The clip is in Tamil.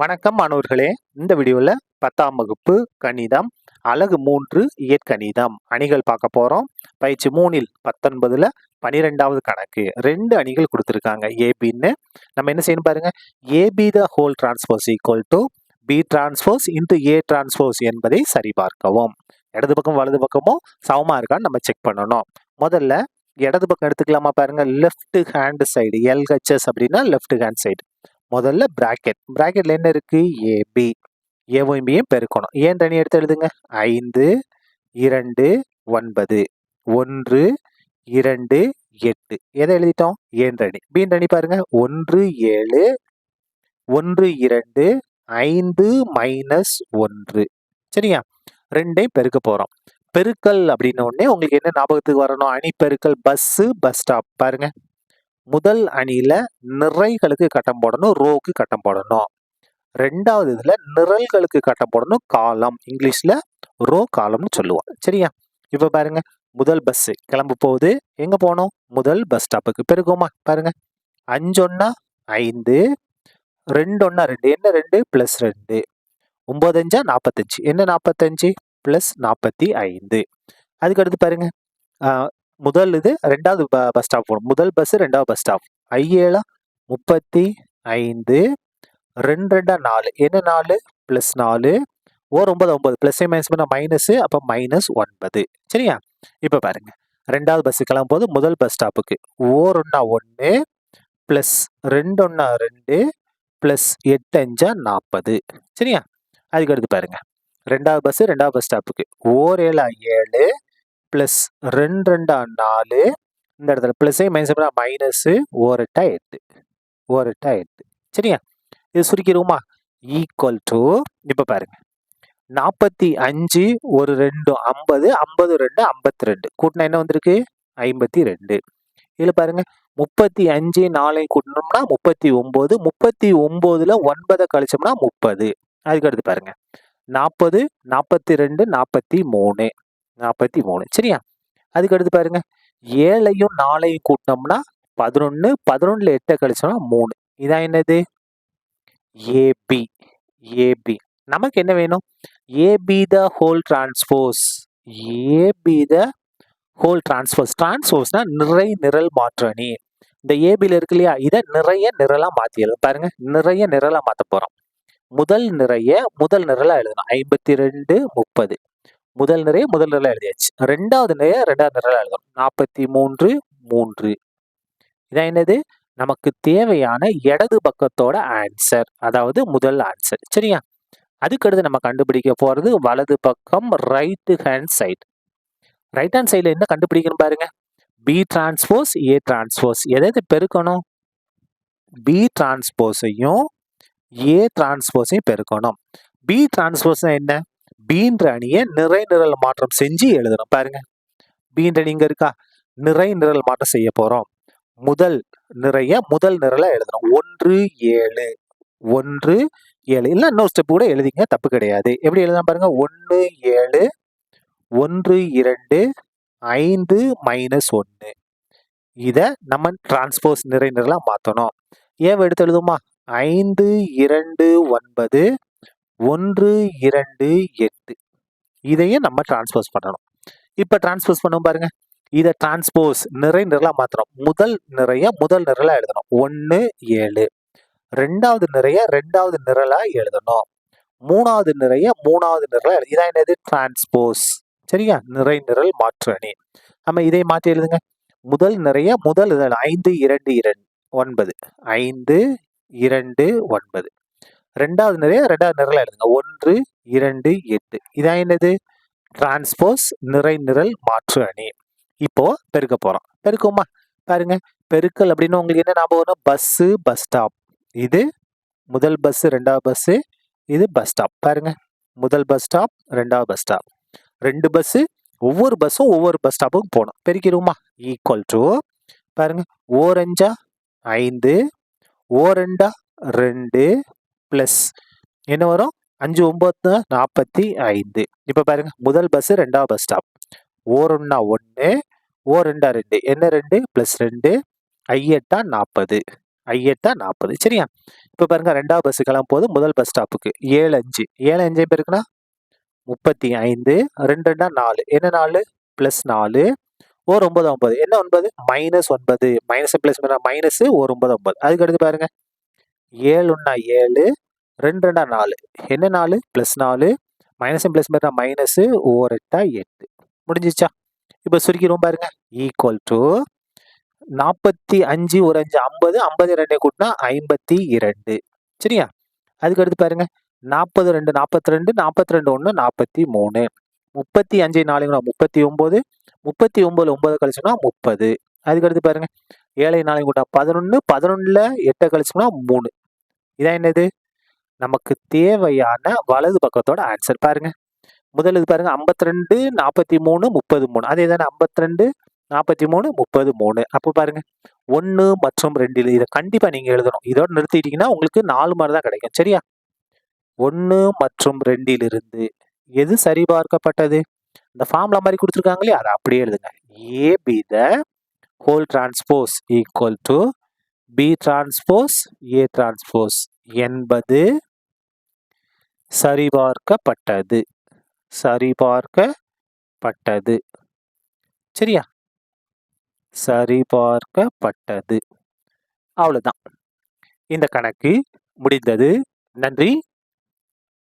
வணக்கம் மாணவர்களே. இந்த வீடியோல 10ஆம் வகுப்பு கணிதம் அலகு 3 இயற்கணிதம் அணிகள் பார்க்க போறோம். பயிற்சி 3ல் 19ல 12வது கணக்கு 2 அணிகள் கொடுத்திருக்காங்க ஏபின்னு. நம்ம என்ன செய்யணும் பாருங்க. AB the whole transpose equal to B transpose into A transpose என்பதை சரிபார்க்கவும். இடது பக்கம் வலது பக்கமும் சமமா இருக்கான்னு நம்ம செக் பண்ணணும். முதல்ல இடது பக்கம் எடுத்துக்கலாமா பாருங்க. லெஃப்ட் ஹேண்ட் சைடு எல்ஹெச்எஸ் அப்படின்னா லெஃப்ட் ஹேண்ட் சைடு. முதல்ல பிராக்கெட்ல என்ன இருக்கு? ஏபி. ஏவும் பியும் பெருக்கணும். ஏன் தனி எடுத்து எழுதுங்க. 5 2 9 1 2 8. எதை எழுதிட்டோம்? ஏன் தனி. பி தனி பாருங்க. 1 7 1 2 5 -1. சரியா? ரெண்டையும் பெருக்க போறோம். பெருக்கல் அப்படின்ன உடனே உங்களுக்கு என்ன ஞாபகத்துக்கு வரணும்? அணி பெருக்கல் பஸ் ஸ்டாப் பாருங்க. முதல் அணியில நிறைகளுக்கு கட்டம் போடணும், ரோக்கு கட்டம் போடணும். ரெண்டாவது இதுல நிரல்களுக்கு கட்டம் போடணும், காலம். இங்கிலீஷ்ல ரோ காலம்னு சொல்லுவோம். சரியா? இப்ப பாருங்க, முதல் பஸ் கிளம்ப போகுது. எங்க போகணும்? முதல் பஸ் ஸ்டாப்புக்கு. பெருக்குமா பாருங்க. 5 1 5 2 1 2. என்ன 2 பிளஸ் 2. 9 5 45. என்ன 45 பிளஸ் 45. அதுக்கு அடுத்து பாருங்க, முதல் இது ரெண்டாவது பஸ் ஸ்டாப் போகணும். முதல் பஸ் ரெண்டாவது பஸ் ஸ்டாப். 7 35 2 2 4. என்ன 4 பிளஸ் 4. ஓர் 9 9 பிளஸ் மைனஸ் பண்ண மைனஸ், அப்ப -9. சரியா? இப்ப பாருங்க, ரெண்டாவது பஸ் கிளம்பும் போது முதல் பஸ் ஸ்டாப்புக்கு ஓர் 1 பிளஸ் 2 1 2 பிளஸ் 8 5 40. சரியா? அதுக்கு அடுத்து பாருங்க, ரெண்டாவது பஸ் ஸ்டாப்புக்கு ஓர் 7 7 பிளஸ் 2 2 4. இந்த இடத்துல பிளஸ் மைனஸ் பண்ணா மைனஸ், ஓர் 8 8. ஓர் 8 8. சரியா? இது சுருக்கிடுவோமா? ஈக்குவல் டு, இப்ப பாருங்க, 45 ஒரு 2 50 50 2 52. கூட்டினா என்ன வந்திருக்கு? 52. இதுல பாருங்க, 35 4 கூட்டணும்னா 39. 39ல 9 கழிச்சோம்னா 30. அதுக்கு அடுத்து பாருங்க, 40 42 43 43. சரியா? அதுக்கு அடுத்து பாருங்க, 7ஐயும் 4ஐயும் கூட்டினோம்னா 11. 11ல 8 கழிச்சோம்னா 3. இதான் என்னது? ஏபி. ஏபி நமக்கு என்ன வேணும்? A B the whole transpose. A B the whole transpose. டிரான்ஸ்போஸ்னா நிறை நிரல் மாற்று அணி. இந்த ஏபில இருக்கு இல்லையா, இதை நிறைய நிரலா மாத்திடலாம். பாருங்க, நிறைய நிரலா மாத்த போறோம். முதல் நிரலா எழுதணும். 52 30. முதல் நிரலா எழுதியாச்சு. ரெண்டாவது நிரலா எழுதணும். 43 3. இதான் என்னது? நமக்கு தேவையான இடது பக்கத்தோட ஆன்சர், அதாவது முதல் ஆன்சர். சரியா? அதுக்கடுத்து நம்ம கண்டுபிடிக்க போறது வலது பக்கம், right hand side. Right hand சைடுல என்ன கண்டுபிடிக்கணும் பாருங்க. B transpose A transpose. எதை பெருக்கணும்? பி டிரான்ஸ்போஸையும் ஏ டிரான்ஸ்போஸையும் பெருக்கணும். பி டிரான்ஸ்போஸ் என்ன? பீன்ற அணியை நிறை நிரல் மாற்றம் செஞ்சு எழுதணும். பாருங்க, பீன்ற அணி இங்க இருக்கா? நிறை நிரல் மாற்றம் செய்ய போறோம். முதல் நிரலா எழுதணும். 1 7 1 7. இல்ல இன்னொரு ஸ்டெப் கூட எழுதிங்க, தப்பு கிடையாது. எப்படி எழுதலாம் பாருங்க. 1 7 1 2 5 -1. இத நம்ம டிரான்ஸ்போஸ் நிறை நிரலா மாத்தணும். ஏன் எடுத்து எழுதுமா? 5 2 9 1 2 8. இதையும் நம்ம டிரான்ஸ்போஸ் பண்ணணும். இப்ப டிரான்ஸ்போஸ் பண்ணுவோம் பாருங்க. இதை டிரான்ஸ்போஸ் நிறை நிரலா மாத்தணும். முதல் நிரலா எழுதணும். 1 7. ரெண்டாவது ரெண்டாவது நிரலா எழுதணும். மூணாவது மூணாவது நிரலா எழுத. இதான் என்னது? டிரான்ஸ்போஸ். சரியா? நிறை நிரல் மாற்று அணி. நம்ம இதை மாற்றி எழுதுங்க. முதல் 5 2 2 9. 5 2 9. ரெண்டாவது நிரலா எழுதுங்க. 1 2 8. இதான் என்னது? டிரான்ஸ்போஸ் நிறை நிரல் மாற்று அணி. இப்போ பெருக்க போறோம். பெருக்குமா பாருங்க. பெருக்கல் அப்படின்னு உங்களுக்கு என்ன ஞாபகம் வரும்? Bus stop. இது முதல் பஸ் ரெண்டாவது பஸ், இது பஸ் ஸ்டாப். பாருங்க, முதல் பஸ் ஸ்டாப் ரெண்டாவது பஸ் ஸ்டாப். 2 பஸ், ஒவ்வொரு பஸ்ஸும் ஒவ்வொரு பஸ் ஸ்டாப்புக்கு போகணும். பெருக்கிடுவோமா? ஈக்குவல் டு பாருங்க, ஓர் 5 5 ஓர் 2 2 பிளஸ் என்ன வரும்? 5 9 45. இப்ப பாருங்க, முதல் பஸ் ரெண்டாவது பஸ் ஸ்டாப். ஓர் 1 1 ஓர் 2 2. என்ன 2 பிளஸ் 2. 8 40. ஐ8 40. சரியா? இப்போ பாருங்க 2வது பஸ் கிளம்பும் போது முதல் பஸ் ஸ்டாப்புக்கு 7 5 7 5 பேருக்குன்னா 35 2 2 4 என்ன 4 ப்ளஸ் 4 ஒரு 9 9 என்ன 9 மைனஸ் 9 மைனஸ் பிளஸ் மைனஸ் ஒரு 9 9 அதுக்கு அடுத்து பாருங்க 7 1 7 2 2 4 என்ன 4 ப்ளஸ் 4 மைனஸ் பிளஸ் மைனஸ் ஒரு 8 8 முடிஞ்சிச்சா? இப்போ சுருக்கிடும் பாருங்க ஈக்குவல் டு 45 ஒரு 5 50 50 2 கூட்டினா 52. சரியா? அதுக்கு அடுத்து பாருங்க 40 2 42 42 1 43 35 4 39 39 9 கழிச்சோம்னா 30. அதுக்கு அடுத்து பாருங்க 7 4 கூட்டா 11 11ல 8 கழிச்சோம்னா 3. இதான் என்னது நமக்கு தேவையான வலது பக்கத்தோட ஆன்சர் பாருங்க. முதல் இது பாருங்க 52 43 33 அதே தானே 52 43 33. அப்போ பாருங்க 1 மற்றும் 2 இதை கண்டிப்பா நீங்க எழுதணும். இதோட நிறுத்திட்டீங்கன்னா உங்களுக்கு 4 மார்க் தான் கிடைக்கும். சரியா? 1 மற்றும் 2 எது சரிபார்க்கப்பட்டது? இந்த ஃபார்முலா மாதிரி கொடுத்துருக்காங்களே அதை அப்படியே எழுதுங்க. A B the whole transpose equal to B transpose A transpose என்பது சரிபார்க்கப்பட்டது. சரிபார்க்கப்பட்டது. சரியா? சரிபார்க்கப்பட்டது. அவ்வளவுதான். இந்த கணக்கு முடிந்தது. நன்றி.